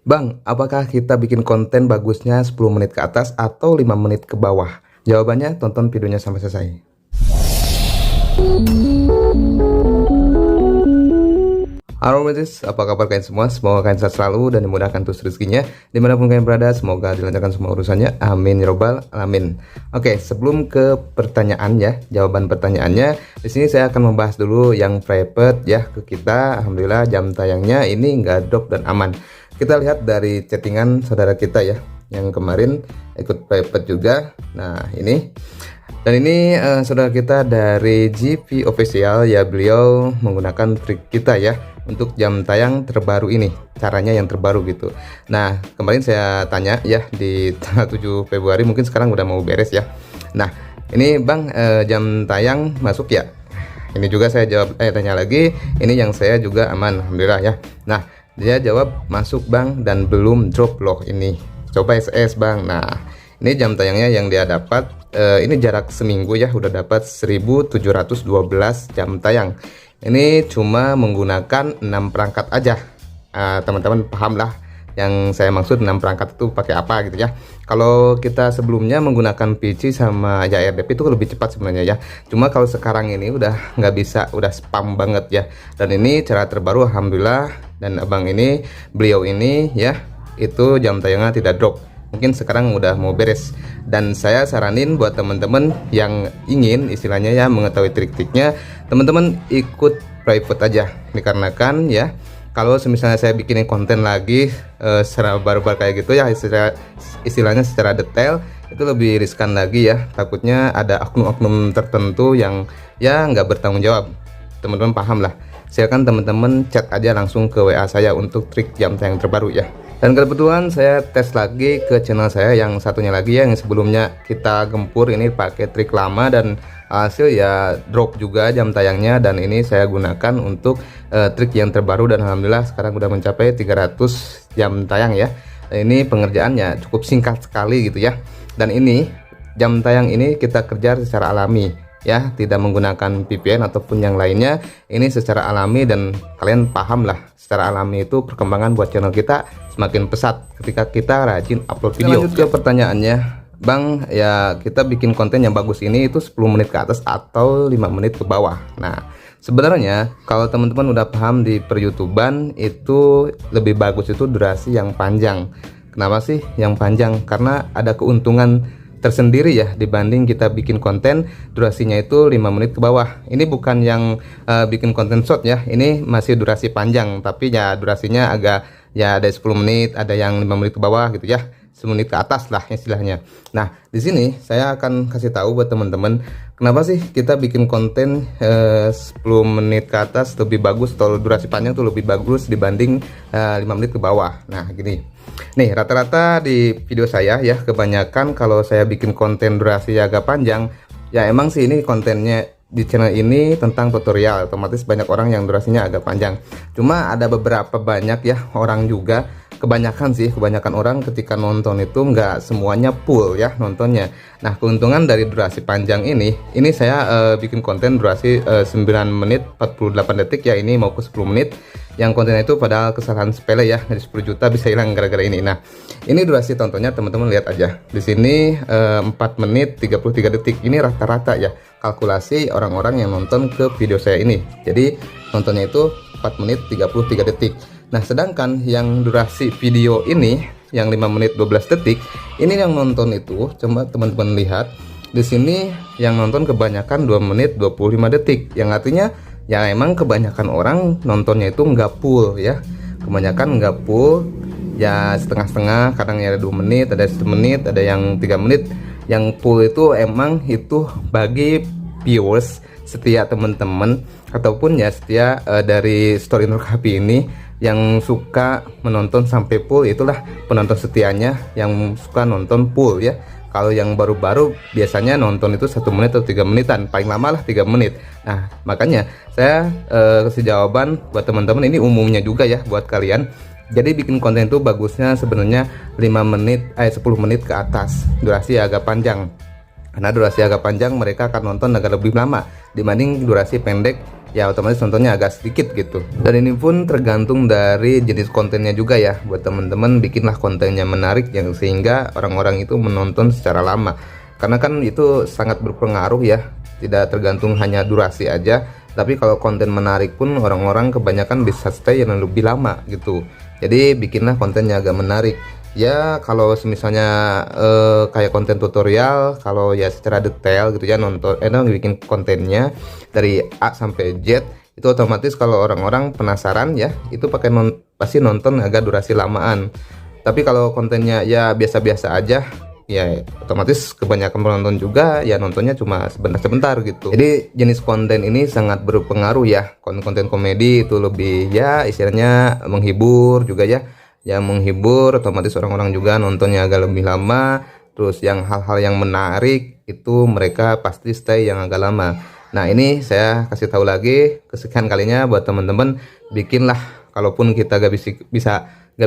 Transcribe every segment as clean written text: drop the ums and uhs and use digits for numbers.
Bang, apakah kita bikin konten bagusnya 10 menit ke atas atau 5 menit ke bawah? Jawabannya tonton videonya sampai selesai. Halo Metis, apa kabar kalian semua? Semoga kalian sehat selalu dan dimudahkan terus rezekinya dimanapun kalian berada. Semoga dilancarkan semua urusannya. Amin ya robbal alamin. Oke, sebelum ke pertanyaan ya, jawaban pertanyaannya, di sini saya akan membahas dulu yang private ya ke kita. Alhamdulillah jam tayangnya ini nggak drop dan aman. Kita lihat dari chattingan saudara kita ya, yang kemarin ikut private juga. Nah ini. Dan ini saudara kita dari GP Official ya, beliau menggunakan trik kita ya untuk jam tayang terbaru ini, caranya yang terbaru gitu. Nah kemarin saya tanya ya di tanggal 7 Februari, mungkin sekarang udah mau beres ya. Nah ini bang, jam tayang masuk ya? Ini juga saya jawab, tanya lagi, ini yang saya juga aman alhamdulillah ya. Nah dia jawab masuk bang dan belum drop loh ini, coba SS bang. Nah ini jam tayangnya yang dia dapat, ini jarak seminggu ya, udah dapat 1712 jam tayang. Ini cuma menggunakan 6 perangkat aja. Teman-teman paham lah yang saya maksud 6 perangkat itu pakai apa gitu ya. Kalau kita sebelumnya menggunakan PC sama ya RDP itu lebih cepat sebenarnya ya. Cuma kalau sekarang ini udah nggak bisa, udah spam banget ya. Dan ini cara terbaru alhamdulillah. Dan abang ini, beliau ini ya, itu jam tayangnya tidak drop. Mungkin sekarang udah mau beres. Dan saya saranin buat teman-teman yang ingin istilahnya ya mengetahui trik-triknya, teman-teman ikut private aja. Dikarenakan ya, kalau misalnya saya bikinin konten lagi secara barbar kayak gitu ya, istilahnya secara detail, itu lebih riskan lagi ya. Takutnya ada oknum-oknum tertentu yang ya nggak bertanggung jawab. Teman-teman paham lah. Silakan teman-teman chat aja langsung ke WA saya untuk trik jam tayang terbaru ya. Dan kebetulan saya tes lagi ke channel saya yang satunya lagi ya, yang sebelumnya kita gempur ini pakai trik lama dan hasil ya drop juga jam tayangnya. Dan ini saya gunakan untuk trik yang terbaru dan alhamdulillah sekarang udah mencapai 300 jam tayang ya. Ini pengerjaannya cukup singkat sekali gitu ya. Dan ini jam tayang ini kita kerja secara alami ya, tidak menggunakan VPN ataupun yang lainnya. Ini secara alami dan kalian paham lah, secara alami itu perkembangan buat channel kita semakin pesat ketika kita rajin upload video. Lanjut ke pertanyaannya bang, ya kita bikin konten yang bagus ini itu 10 menit ke atas atau 5 menit ke bawah. Nah sebenarnya kalau teman-teman udah paham di per-YouTuban itu lebih bagus itu durasi yang panjang. Kenapa sih yang panjang? Karena ada keuntungan tersendiri ya dibanding kita bikin konten durasinya itu 5 menit ke bawah. Ini bukan yang bikin konten short ya, ini masih durasi panjang tapi ya durasinya agak ya ada 10 menit, ada yang 5 menit ke bawah gitu ya, 10 menit ke atas lah istilahnya. Nah di sini saya akan kasih tahu buat teman-teman kenapa sih kita bikin konten 10 menit ke atas lebih bagus atau durasi panjang tuh lebih bagus dibanding 5 menit ke bawah. Nah gini nih, rata-rata di video saya ya kebanyakan kalau saya bikin konten durasi agak panjang ya, emang sih ini kontennya di channel ini tentang tutorial, otomatis banyak orang yang durasinya agak panjang. Cuma ada beberapa banyak ya orang juga, kebanyakan orang ketika nonton itu nggak semuanya full ya nontonnya. Nah keuntungan dari durasi panjang ini saya bikin konten durasi 9 menit 48 detik ya, ini mau ke 10 menit. Yang kontennya itu padahal kesalahan sepele ya, dari 10 juta bisa hilang gara-gara ini. Nah ini durasi tontonnya teman-teman lihat aja di sini 4 menit 33 detik. Ini rata-rata ya kalkulasi orang-orang yang nonton ke video saya ini. Jadi nontonnya itu 4 menit 33 detik. Nah sedangkan yang durasi video ini yang 5 menit 12 detik ini yang nonton itu, coba teman-teman lihat di sini yang nonton kebanyakan 2 menit 25 detik, yang artinya ya emang kebanyakan orang nontonnya itu nggak full ya, kebanyakan nggak full ya, setengah-setengah, kadang ya ada 2 menit, ada 1 menit, ada yang 3 menit. Yang full itu emang itu bagi viewers setia teman-teman ataupun ya setia dari Story Nur Kapi ini yang suka menonton sampai full, itulah penonton setianya yang suka nonton full ya. Kalau yang baru-baru biasanya nonton itu 1 menit atau 3 menitan, paling lama lah 3 menit. Nah makanya saya kasih jawaban buat teman-teman, ini umumnya juga ya buat kalian. Jadi bikin konten itu bagusnya sebenarnya 5 menit 10 menit ke atas, durasi agak panjang. Karena durasi agak panjang mereka akan nonton agak lebih lama dibanding durasi pendek ya otomatis nontonnya agak sedikit gitu. Dan ini pun tergantung dari jenis kontennya juga ya. Buat teman-teman bikinlah kontennya menarik yang sehingga orang-orang itu menonton secara lama. Karena kan itu sangat berpengaruh ya. Tidak tergantung hanya durasi aja, tapi kalau konten menarik pun orang-orang kebanyakan bisa stay yang lebih lama gitu. Jadi bikinlah kontennya agak menarik. Ya kalau misalnya kayak konten tutorial, kalau ya secara detail gitu ya nonton bikin kontennya dari A sampai Z, itu otomatis kalau orang-orang penasaran ya itu pasti nonton agak durasi lamaan. Tapi kalau kontennya ya biasa-biasa aja, ya otomatis kebanyakan penonton juga ya nontonnya cuma sebentar-sebentar gitu. Jadi jenis konten ini sangat berpengaruh ya. Konten komedi itu lebih ya istilahnya menghibur juga ya. Yang menghibur otomatis orang-orang juga nontonnya agak lebih lama. Terus yang hal-hal yang menarik itu mereka pasti stay yang agak lama. Nah ini saya kasih tahu lagi kesekian kalinya buat teman-teman, bikinlah kalaupun kita gak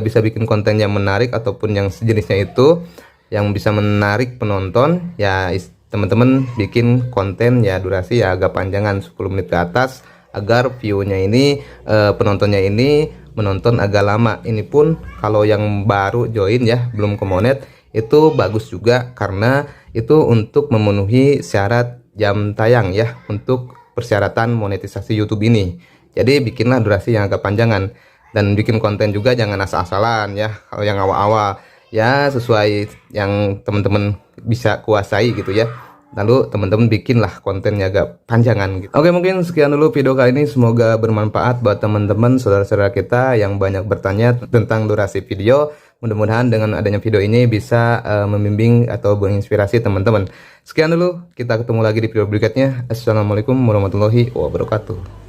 bisa bikin konten yang menarik ataupun yang sejenisnya itu yang bisa menarik penonton, ya teman-teman bikin konten ya durasi ya agak panjangan 10 menit ke atas agar view-nya ini penontonnya ini menonton agak lama. Ini pun kalau yang baru join ya belum ke Monet itu bagus juga karena itu untuk memenuhi syarat jam tayang ya untuk persyaratan monetisasi YouTube ini. Jadi bikinlah durasi yang agak panjangan dan bikin konten juga jangan asal-asalan ya. Kalau yang awal-awal ya sesuai yang teman-teman bisa kuasai gitu ya. Lalu teman-teman bikinlah kontennya agak panjangan gitu. Oke, mungkin sekian dulu video kali ini, semoga bermanfaat buat teman-teman saudara-saudara kita yang banyak bertanya tentang durasi video. Mudah-mudahan dengan adanya video ini bisa membimbing atau menginspirasi teman-teman. Sekian dulu, kita ketemu lagi di video berikutnya. Assalamualaikum warahmatullahi wabarakatuh.